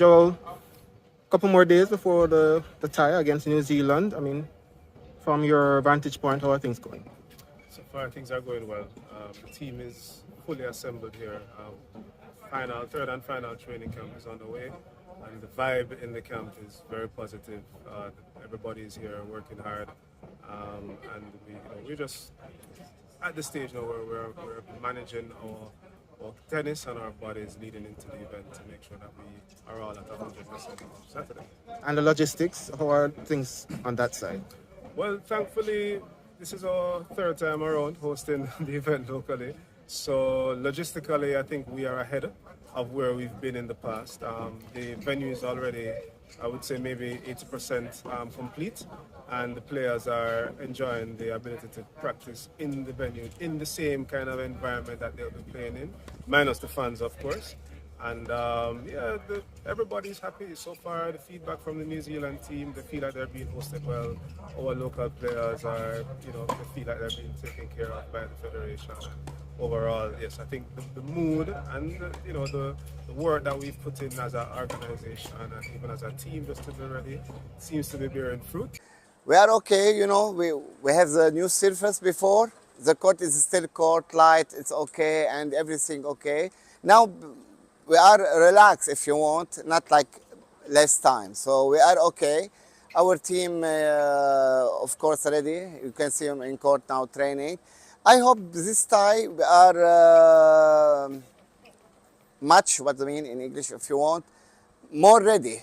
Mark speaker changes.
Speaker 1: Joel, couple more days before the tie against New Zealand. I mean, from your vantage point, how are things going?
Speaker 2: So far, things are going well. The team is fully assembled here. Third and final training camp is on the way, and the vibe in the camp is very positive. Everybody is here working hard, and we're just at the stage now where we're managing our tennis and our bodies leading into the event to make sure that we are all at 100% on Saturday.
Speaker 1: And the logistics, how are things on that side?
Speaker 2: Well, thankfully, this is our third time around hosting the event locally. So logistically, I think we are ahead of where we've been in the past. The venue is already, I would say, maybe 80% complete, and the players are enjoying the ability to practice in the venue, in the same kind of environment that they'll be playing in, minus the fans, of course. And everybody's happy so far. The feedback from the New Zealand team, they feel like they're being hosted well. Our local players are, they feel like they're being taken care of by the federation. Overall, yes, I think the mood and the work that we've put in as an organization and even as a team just to be ready seems to be bearing fruit.
Speaker 3: We are okay, we have the new surface before. The court is still court light, it's okay, and everything okay. Now we are relaxed if you want, not like last time. So we are okay. Our team, of course, ready. You can see them in court now training. I hope this tie we are much, what I mean in English, if you want, more ready.